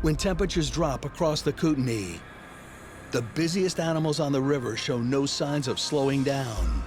When temperatures drop across the Kootenai, the busiest animals on the river show no signs of slowing down.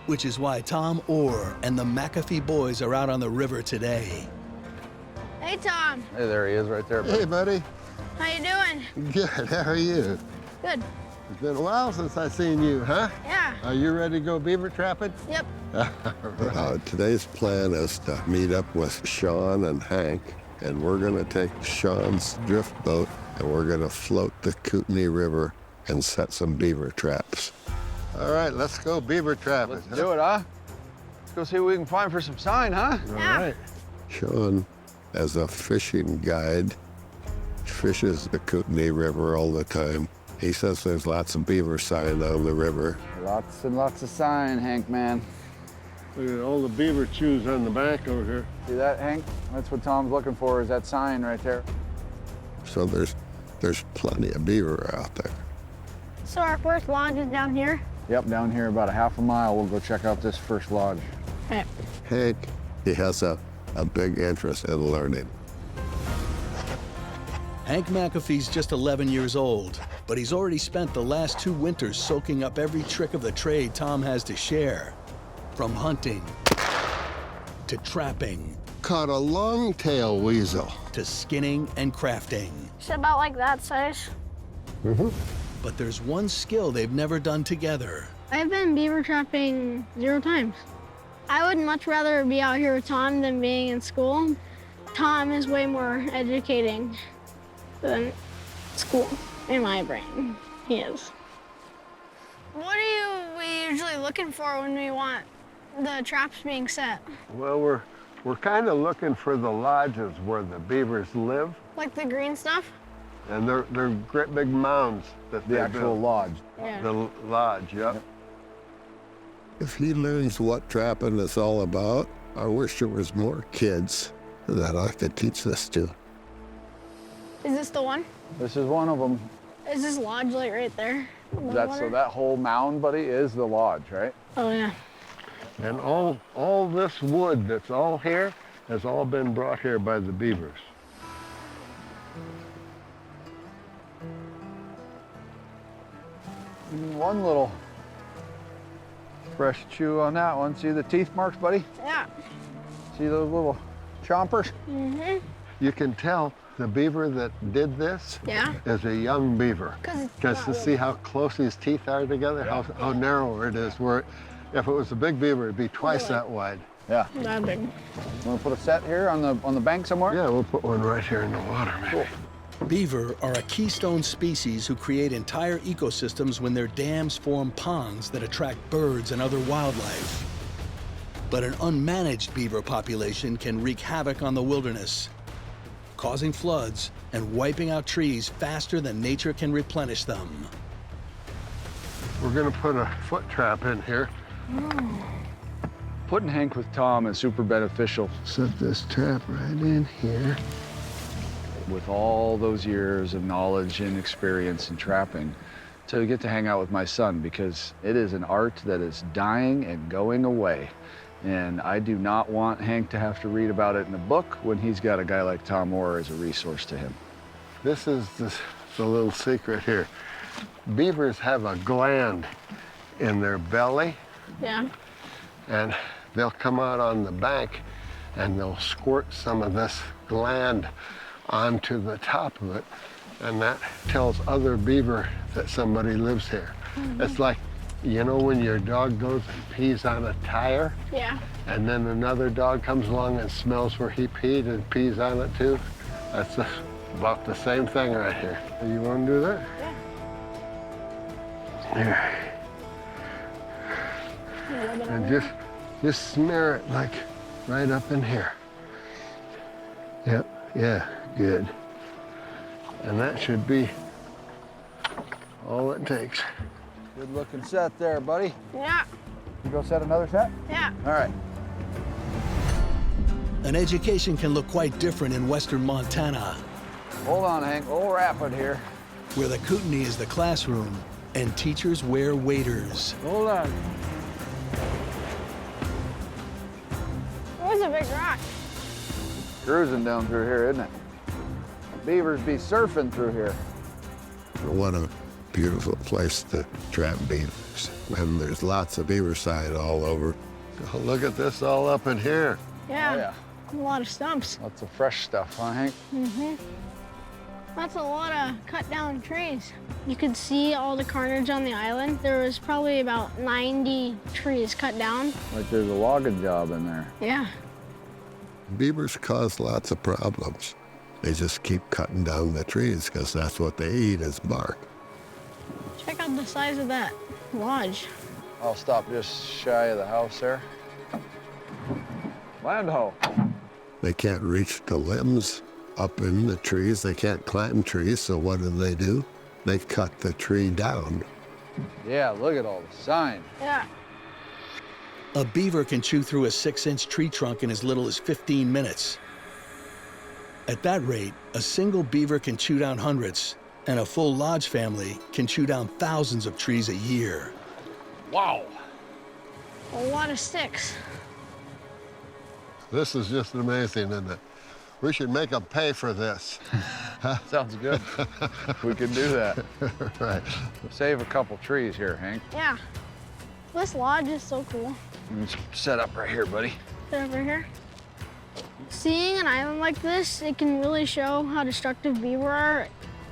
Which is why Tom Orr and the McAfee boys are out on the river today. Hey, Tom. Hey, there he is right there, buddy. Hey, buddy. How you doing? Good. How are you? Good. It's been a while since I've seen you, huh? Yeah. Are you ready to go beaver trapping? Yep. Today's plan is to meet up with Sean and Hank, and we're going to take Sean's drift boat, and we're going to float the Kootenai River and set some beaver traps. All right, let's go beaver trapping. Let's do it, huh? Let's go see what we can find for some sign, huh? All Yeah. right. Sean, as a fishing guide, fishes the Kootenai River all the time. He says there's lots of beaver sign on the river. Lots and lots of sign, Hank, man. Look at all the beaver chews on the bank over here. See that, Hank? That's what Tom's looking for, is that sign right there. So there's plenty of beaver out there. So our first lodge is down here? Yep, down here about a half a mile. We'll go check out this first lodge. Okay. Hank, he has a big interest in learning. Hank McAfee's just 11 years old, but he's already spent the last 2 winters soaking up every trick of the trade Tom has to share. From hunting, to trapping, Caught a long-tailed weasel. to skinning and crafting. It's about like that size. But there's one skill they've never done together. I've been beaver trapping 0 times. I would much rather be out here with Tom than being in school. Tom is way more educating than school in my brain. He is. What are we usually looking for when we want the traps being set? Well, we're kind of looking for the lodges where the beavers live, Like the green stuff? and they're great big mounds that The they actual built. lodge. Yeah. The lodge, yep. If he learns what trapping is all about, I wish there was more kids that I could teach this to. Is this the one? This is one of them. Is this lodge like right there? So that whole mound, buddy, is the lodge, right? Oh, yeah. And all this wood that's all here has all been brought here by the beavers. One little fresh chew on that one. See the teeth marks, buddy? Yeah. See those little chompers? Mm-hmm. You can tell the beaver that did this Yeah. is a young beaver. Because it's Because to not see how close his teeth are together, how narrow it is, where if it was a big beaver, it'd be twice that wide. Yeah. that big. Want to put a set here on the bank somewhere? Yeah, we'll put one right here in the water, maybe. Cool. Beaver are a keystone species who create entire ecosystems when their dams form ponds that attract birds and other wildlife. But an unmanaged beaver population can wreak havoc on the wilderness, causing floods and wiping out trees faster than nature can replenish them. We're gonna put a foot trap in here. Putting Hank with Tom is super beneficial. Set this trap right in here. With all those years of knowledge and experience in trapping, to get to hang out with my son, because it is an art that is dying and going away. And I do not want Hank to have to read about it in a book when he's got a guy like Tom Orr as a resource to him. This is the little secret here. Beavers have a gland in their belly, Yeah. and they'll come out on the bank and they'll squirt some of this gland onto the top of it, and that tells other beaver that somebody lives here. It's like, you know, when your dog goes and pees on a tire, Yeah. and then another dog comes along and smells where he peed and pees on it too? That's about the same thing right here. You want to do that? Yeah. Here. And just smear it like right up in here. Yep, yeah, good. And that should be all it takes. Good looking set there, buddy. Yeah. You go set another set? Yeah. All right. An education can look quite different in western Montana, Hold on, Hank. We'll wrap it here. where the Kootenai is the classroom and teachers wear waders. Hold on. It was a big rock. Cruising down through here, isn't it? Beavers be surfing through here. What a beautiful place to trap beavers. And there's lots of beaver sign all over. Oh, look at this all up in here. Yeah. Oh, yeah. A lot of stumps. Lots of fresh stuff, huh, Hank? That's a lot of cut down trees. You could see all the carnage on the island. There was probably about 90 trees cut down. Like there's a logging job in there. Yeah. Beavers cause lots of problems. They just keep cutting down the trees because that's what they eat is bark. Check out the size of that lodge. I'll stop just shy of the house there. Land ho. They can't reach the limbs up in the trees. They can't climb trees, so what do? They cut the tree down. Yeah, look at all the sign. Yeah. A beaver can chew through a 6-inch tree trunk in as little as 15 minutes. At that rate, a single beaver can chew down hundreds, and a full lodge family can chew down thousands of trees a year. Wow. A lot of sticks. This is just amazing, isn't it? We should make them pay for this. Sounds good. We can do that. Right. Save a couple trees here, Hank. Yeah. This lodge is so cool. Let's set up right here, buddy. Sit over here. Seeing an island like this, it can really show how destructive beaver are.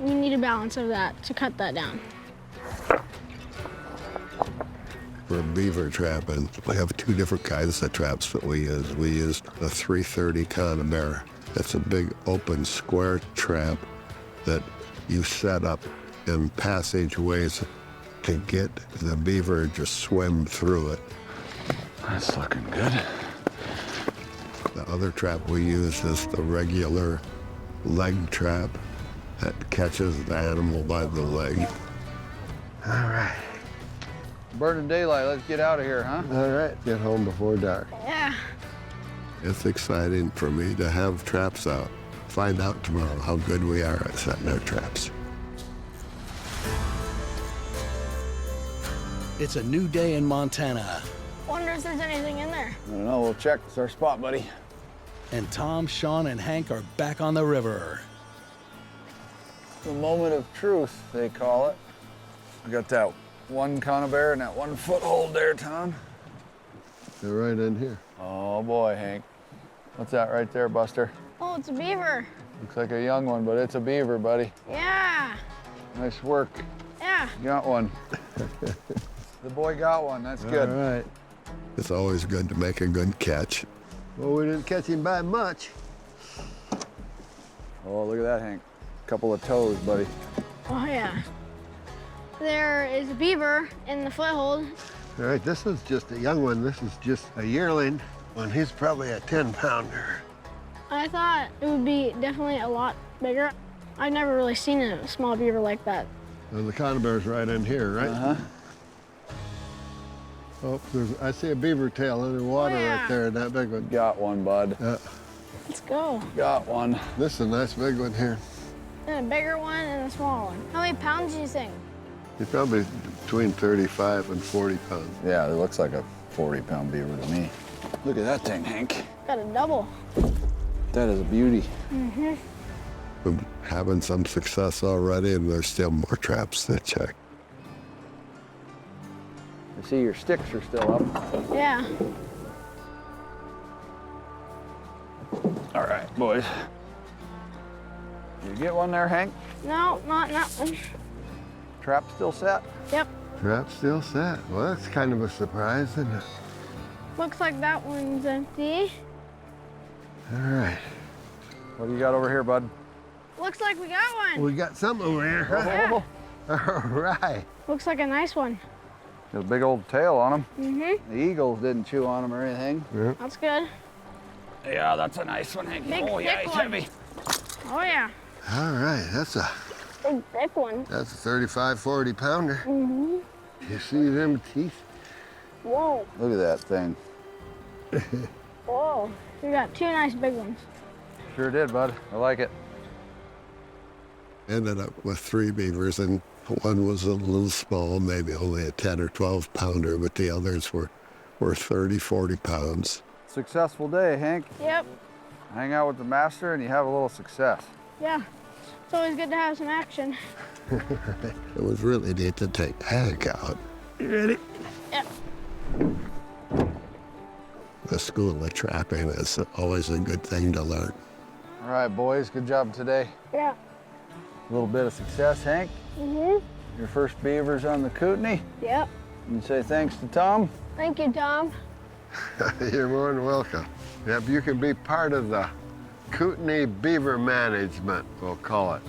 You need a balance of that to cut that down. For beaver trapping, we have two different kinds of traps that we use. We use the 330 cunning. It's a big open square trap that you set up in passageways to get the beaver to swim through it. That's looking good. The other trap we use is the regular leg trap that catches the animal by the leg. All right. Burning daylight, let's get out of here, huh? All right, get home before dark. Yeah. It's exciting for me to have traps out. Find out tomorrow how good we are at setting our traps. It's a new day in Montana, Wonder if there's anything in there. I don't know, we'll check. It's our spot, buddy. and Tom, Sean, and Hank are back on the river. The moment of truth, they call it. We got that one conibear and that one foothold there, Tom. They're right in here. Oh boy, Hank. What's that right there, Buster? Oh, it's a beaver. Looks like a young one, but it's a beaver, buddy. Yeah. Nice work. Yeah. Got one. The boy got one, that's good. All right. It's always good to make a good catch. Well, we didn't catch him by much. Oh, look at that, Hank. Couple of toes, buddy. Oh, yeah. There is a beaver in the foothold. All right, this is just a young one. This is just a yearling, and he's probably a 10-pounder. I thought it would be definitely a lot bigger. I've never really seen a small beaver like that. And the conibear's right in here, right? Uh-huh. Oh, I see a beaver tail in the water yeah. right there, that big one. Got one, bud. Let's go. Got one. This is a nice big one here. And a bigger one and a small one. How many pounds do you think? He's probably between 35 and 40 pounds. Yeah, it looks like a 40-pound beaver to me. Look at that thing, Hank. Got a double. That is a beauty. Mm-hmm. We're having some success already, and there's still more traps to check. I see your sticks are still up. Yeah. All right, boys. You get one there, Hank? No, not that one. Trap still set? Yep. Trap still set. Well, that's kind of a surprise, isn't it? Looks like that one's empty. All right. What do you got over here, bud? Looks like we got one. We got something over here. Yeah. All right. Looks like a nice one. Got a big old tail on him. Mm-hmm. The eagles didn't chew on him or anything. Yeah. That's good. Yeah, that's a nice one, Hank. Big, Oh, yeah, thick he's one. heavy. Oh, yeah. All right. That's a Big, thick one. 35, 40 pounder. Mm-hmm. You see them teeth? Whoa. Look at that thing. Whoa. We got two nice big ones. Sure did, bud. I like it. Ended up with 3 beavers, and one was a little small, maybe only a 10 or 12 pounder, but the others were 30, 40 pounds. Successful day, Hank. Yep. Hang out with the master and you have a little success. Yeah. It's always good to have some action. It was really neat to take Hank out. You ready? Yep. The school of trapping is always a good thing to learn. All right, boys, good job today. Yeah. A little bit of success, Hank. Mm-hmm. Your first beavers on the Kootenai. Yep. You say thanks to Tom. Thank you, Tom. You're more than welcome. Yep, you can be part of the Kootenai Beaver Management, we'll call it.